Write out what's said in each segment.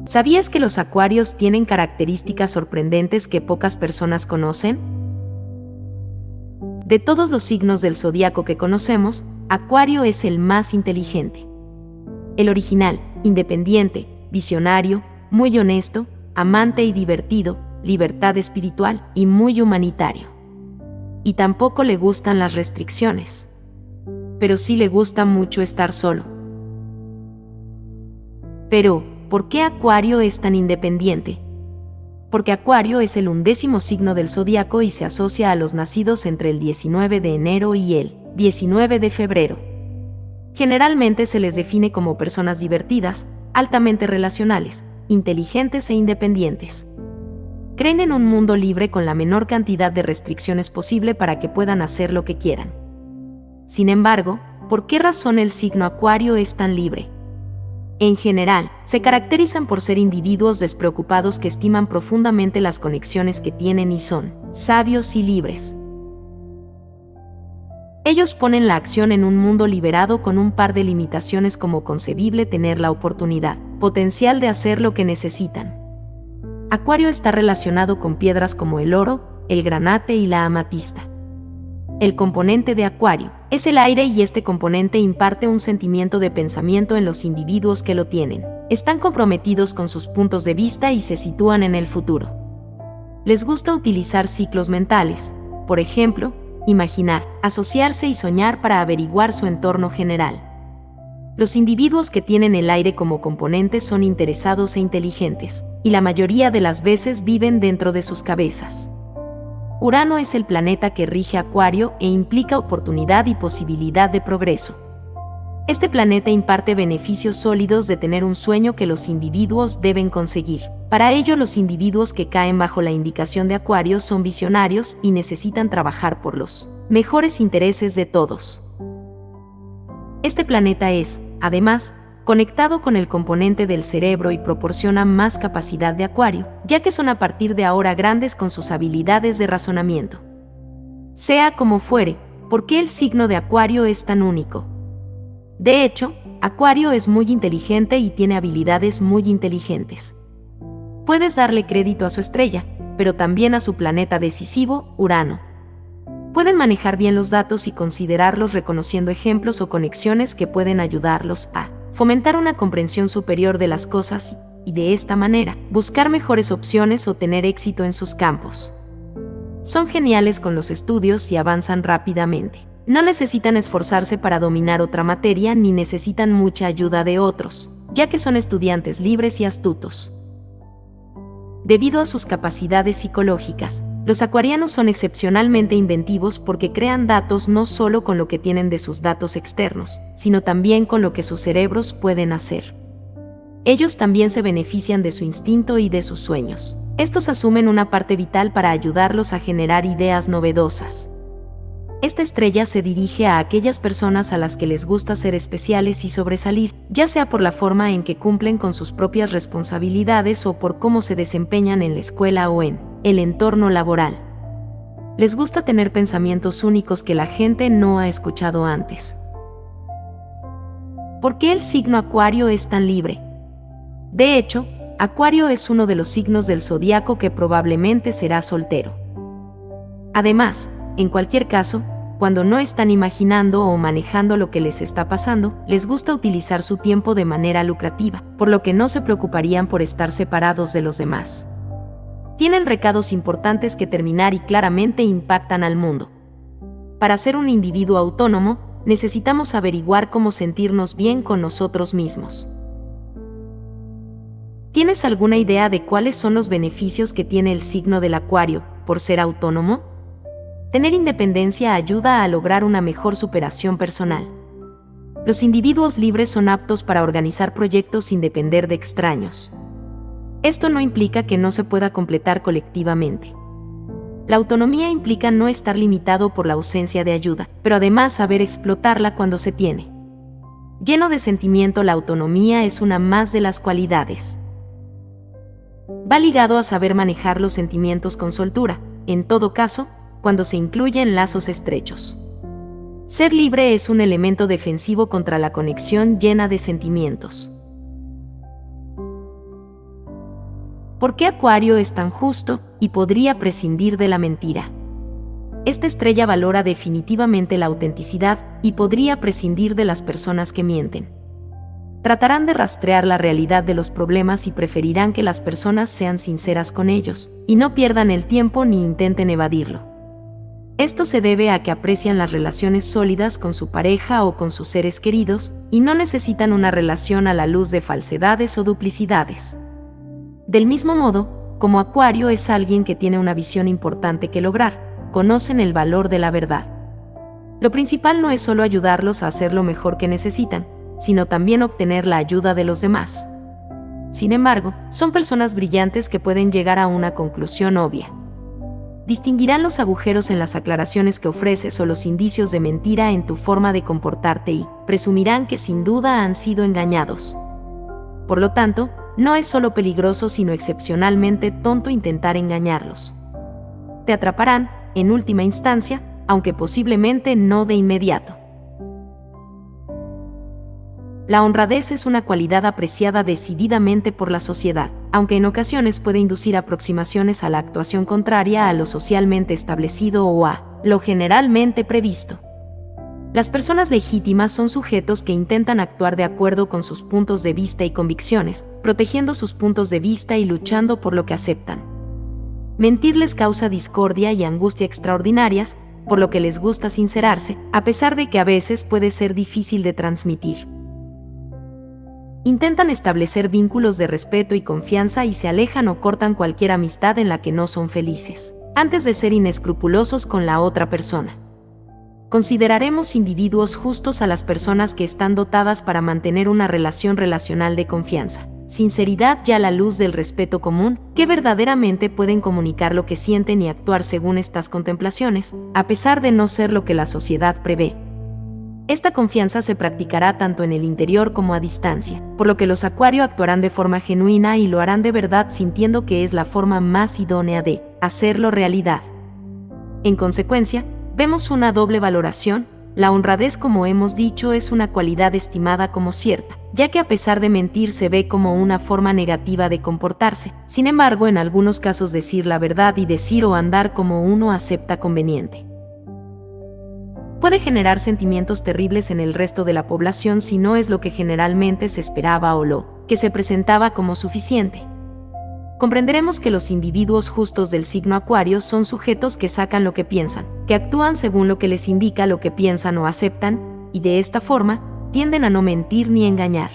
¿Sabías que los acuarios tienen características sorprendentes que pocas personas conocen? De todos los signos del zodiaco que conocemos, Acuario es el más inteligente. El original, independiente, visionario, muy honesto, amante y divertido, libertad espiritual y muy humanitario. Y tampoco le gustan las restricciones. Pero sí le gusta mucho estar solo. Pero, ¿por qué Acuario es tan independiente? Porque Acuario es el 11º signo del zodiaco y se asocia a los nacidos entre el 19 de enero y el 19 de febrero. Generalmente se les define como personas divertidas, altamente relacionales, inteligentes e independientes. Creen en un mundo libre con la menor cantidad de restricciones posible para que puedan hacer lo que quieran. Sin embargo, ¿por qué razón el signo Acuario es tan libre? En general, se caracterizan por ser individuos despreocupados que estiman profundamente las conexiones que tienen y son sabios y libres. Ellos ponen la acción en un mundo liberado con un par de limitaciones como concebible tener la oportunidad, potencial de hacer lo que necesitan. Acuario está relacionado con piedras como el oro, el granate y la amatista. El componente de Acuario es el aire y este componente imparte un sentimiento de pensamiento en los individuos que lo tienen. Están comprometidos con sus puntos de vista y se sitúan en el futuro. Les gusta utilizar ciclos mentales, por ejemplo, imaginar, asociarse y soñar para averiguar su entorno general. Los individuos que tienen el aire como componente son interesados e inteligentes, y la mayoría de las veces viven dentro de sus cabezas. Urano es el planeta que rige Acuario e implica oportunidad y posibilidad de progreso. Este planeta imparte beneficios sólidos de tener un sueño que los individuos deben conseguir. Para ello, los individuos que caen bajo la indicación de Acuario son visionarios y necesitan trabajar por los mejores intereses de todos. Este planeta es, además, conectado con el componente del cerebro y proporciona más capacidad de Acuario, ya que son a partir de ahora grandes con sus habilidades de razonamiento. Sea como fuere, ¿por qué el signo de Acuario es tan único? De hecho, Acuario es muy inteligente y tiene habilidades muy inteligentes. Puedes darle crédito a su estrella, pero también a su planeta decisivo, Urano. Pueden manejar bien los datos y considerarlos reconociendo ejemplos o conexiones que pueden ayudarlos a fomentar una comprensión superior de las cosas y, de esta manera, buscar mejores opciones o tener éxito en sus campos. Son geniales con los estudios y avanzan rápidamente. No necesitan esforzarse para dominar otra materia ni necesitan mucha ayuda de otros, ya que son estudiantes libres y astutos. Debido a sus capacidades psicológicas, los acuarianos son excepcionalmente inventivos porque crean datos no solo con lo que tienen de sus datos externos, sino también con lo que sus cerebros pueden hacer. Ellos también se benefician de su instinto y de sus sueños. Estos asumen una parte vital para ayudarlos a generar ideas novedosas. Esta estrella se dirige a aquellas personas a las que les gusta ser especiales y sobresalir, ya sea por la forma en que cumplen con sus propias responsabilidades o por cómo se desempeñan en la escuela o en el entorno laboral. Les gusta tener pensamientos únicos que la gente no ha escuchado antes. ¿Por qué el signo Acuario es tan libre? De hecho, Acuario es uno de los signos del zodiaco que probablemente será soltero. Además, en cualquier caso, cuando no están imaginando o manejando lo que les está pasando, les gusta utilizar su tiempo de manera lucrativa, por lo que no se preocuparían por estar separados de los demás. Tienen recados importantes que terminar y claramente impactan al mundo. Para ser un individuo autónomo, necesitamos averiguar cómo sentirnos bien con nosotros mismos. ¿Tienes alguna idea de cuáles son los beneficios que tiene el signo del Acuario por ser autónomo? Tener independencia ayuda a lograr una mejor superación personal. Los individuos libres son aptos para organizar proyectos sin depender de extraños. Esto no implica que no se pueda completar colectivamente. La autonomía implica no estar limitado por la ausencia de ayuda, pero además saber explotarla cuando se tiene. Lleno de sentimiento, la autonomía es una más de las cualidades. Va ligado a saber manejar los sentimientos con soltura, en todo caso, cuando se incluyen lazos estrechos. Ser libre es un elemento defensivo contra la conexión llena de sentimientos. ¿Por qué Acuario es tan justo y podría prescindir de la mentira? Esta estrella valora definitivamente la autenticidad y podría prescindir de las personas que mienten. Tratarán de rastrear la realidad de los problemas y preferirán que las personas sean sinceras con ellos, y no pierdan el tiempo ni intenten evadirlo. Esto se debe a que aprecian las relaciones sólidas con su pareja o con sus seres queridos, y no necesitan una relación a la luz de falsedades o duplicidades. Del mismo modo, como Acuario es alguien que tiene una visión importante que lograr, conocen el valor de la verdad. Lo principal no es solo ayudarlos a hacer lo mejor que necesitan, sino también obtener la ayuda de los demás. Sin embargo, son personas brillantes que pueden llegar a una conclusión obvia. Distinguirán los agujeros en las aclaraciones que ofreces o los indicios de mentira en tu forma de comportarte y presumirán que sin duda han sido engañados. Por lo tanto, no es solo peligroso sino excepcionalmente tonto intentar engañarlos. Te atraparán, en última instancia, aunque posiblemente no de inmediato. La honradez es una cualidad apreciada decididamente por la sociedad, aunque en ocasiones puede inducir aproximaciones a la actuación contraria a lo socialmente establecido o a lo generalmente previsto. Las personas legítimas son sujetos que intentan actuar de acuerdo con sus puntos de vista y convicciones, protegiendo sus puntos de vista y luchando por lo que aceptan. Mentir les causa discordia y angustia extraordinarias, por lo que les gusta sincerarse, a pesar de que a veces puede ser difícil de transmitir. Intentan establecer vínculos de respeto y confianza y se alejan o cortan cualquier amistad en la que no son felices, antes de ser inescrupulosos con la otra persona. Consideraremos individuos justos a las personas que están dotadas para mantener una relación relacional de confianza, sinceridad y a la luz del respeto común, que verdaderamente pueden comunicar lo que sienten y actuar según estas contemplaciones, a pesar de no ser lo que la sociedad prevé. Esta confianza se practicará tanto en el interior como a distancia, por lo que los Acuario actuarán de forma genuina y lo harán de verdad sintiendo que es la forma más idónea de hacerlo realidad. En consecuencia, vemos una doble valoración. La honradez, como hemos dicho, es una cualidad estimada como cierta, ya que a pesar de mentir se ve como una forma negativa de comportarse. Sin embargo, en algunos casos decir la verdad y decir o andar como uno acepta conveniente puede generar sentimientos terribles en el resto de la población si no es lo que generalmente se esperaba o lo que se presentaba como suficiente. Comprenderemos que los individuos justos del signo Acuario son sujetos que sacan lo que piensan, que actúan según lo que les indica lo que piensan o aceptan, y de esta forma, tienden a no mentir ni engañar.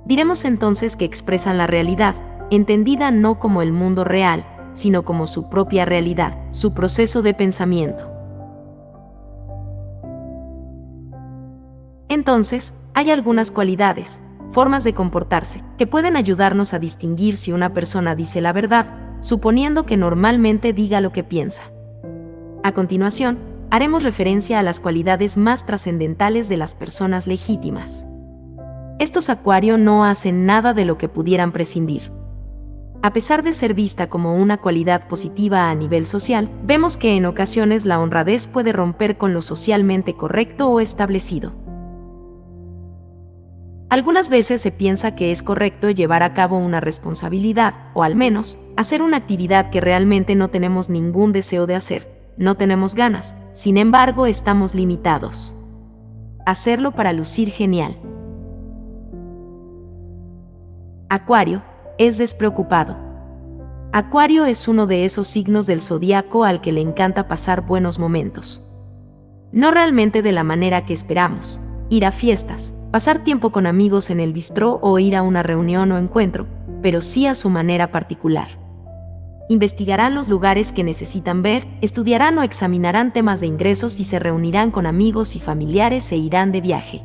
Diremos entonces que expresan la realidad, entendida no como el mundo real, sino como su propia realidad, su proceso de pensamiento. Entonces, hay algunas cualidades, formas de comportarse, que pueden ayudarnos a distinguir si una persona dice la verdad, suponiendo que normalmente diga lo que piensa. A continuación, haremos referencia a las cualidades más trascendentales de las personas legítimas. Estos Acuario no hacen nada de lo que pudieran prescindir. A pesar de ser vista como una cualidad positiva a nivel social, vemos que en ocasiones la honradez puede romper con lo socialmente correcto o establecido. Algunas veces se piensa que es correcto llevar a cabo una responsabilidad, o al menos, hacer una actividad que realmente no tenemos ningún deseo de hacer, no tenemos ganas, sin embargo estamos limitados. Hacerlo para lucir genial. Acuario es despreocupado. Acuario es uno de esos signos del zodiaco al que le encanta pasar buenos momentos. No realmente de la manera que esperamos, ir a fiestas, pasar tiempo con amigos en el bistró o ir a una reunión o encuentro, pero sí a su manera particular. Investigarán los lugares que necesitan ver, estudiarán o examinarán temas de ingresos y se reunirán con amigos y familiares e irán de viaje.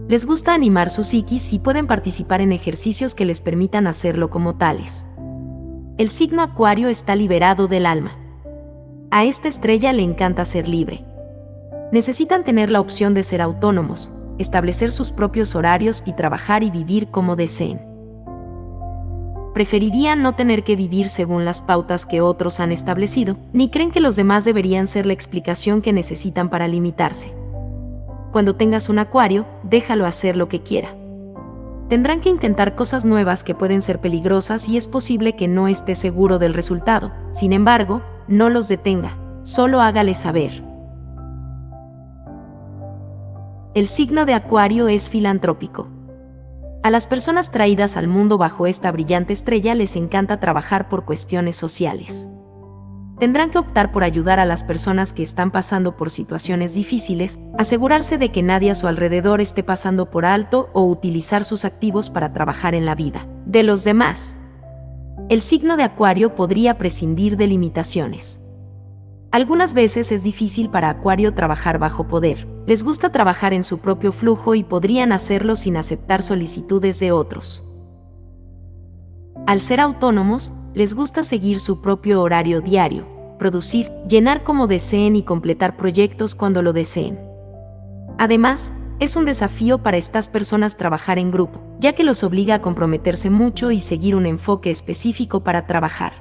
Les gusta animar su psiquis y pueden participar en ejercicios que les permitan hacerlo como tales. El signo Acuario está liberado del alma. A esta estrella le encanta ser libre. Necesitan tener la opción de ser autónomos, establecer sus propios horarios y trabajar y vivir como deseen. Preferirían no tener que vivir según las pautas que otros han establecido, ni creen que los demás deberían ser la explicación que necesitan para limitarse. Cuando tengas un Acuario, déjalo hacer lo que quiera. Tendrán que intentar cosas nuevas que pueden ser peligrosas y es posible que no esté seguro del resultado. Sin embargo, no los detenga, solo hágale saber. El signo de Acuario es filantrópico. A las personas traídas al mundo bajo esta brillante estrella les encanta trabajar por cuestiones sociales. Tendrán que optar por ayudar a las personas que están pasando por situaciones difíciles, asegurarse de que nadie a su alrededor esté pasando por alto o utilizar sus activos para trabajar en la vida de los demás. El signo de Acuario podría prescindir de limitaciones. Algunas veces es difícil para Acuario trabajar bajo poder. Les gusta trabajar en su propio flujo y podrían hacerlo sin aceptar solicitudes de otros. Al ser autónomos, les gusta seguir su propio horario diario, producir, llenar como deseen y completar proyectos cuando lo deseen. Además, es un desafío para estas personas trabajar en grupo, ya que los obliga a comprometerse mucho y seguir un enfoque específico para trabajar.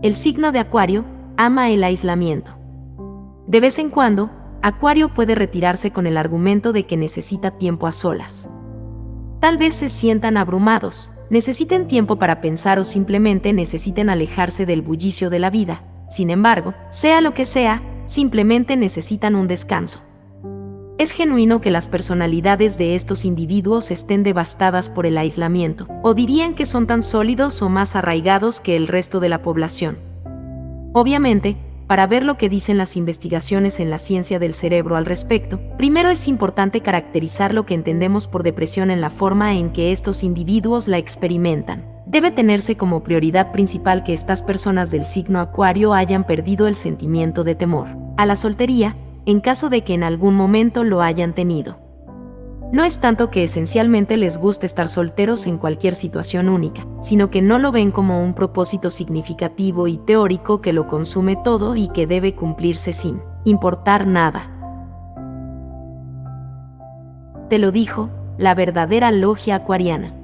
El signo de Acuario ama el aislamiento. De vez en cuando, Acuario puede retirarse con el argumento de que necesita tiempo a solas. Tal vez se sientan abrumados, necesiten tiempo para pensar o simplemente necesiten alejarse del bullicio de la vida. Sin embargo, sea lo que sea, simplemente necesitan un descanso. Es genuino que las personalidades de estos individuos estén devastadas por el aislamiento, o dirían que son tan sólidos o más arraigados que el resto de la población. Obviamente, para ver lo que dicen las investigaciones en la ciencia del cerebro al respecto, primero es importante caracterizar lo que entendemos por depresión en la forma en que estos individuos la experimentan. Debe tenerse como prioridad principal que estas personas del signo Acuario hayan perdido el sentimiento de temor a la soltería, en caso de que en algún momento lo hayan tenido. No es tanto que esencialmente les guste estar solteros en cualquier situación única, sino que no lo ven como un propósito significativo y teórico que lo consume todo y que debe cumplirse sin importar nada. Te lo dijo la verdadera logia acuariana.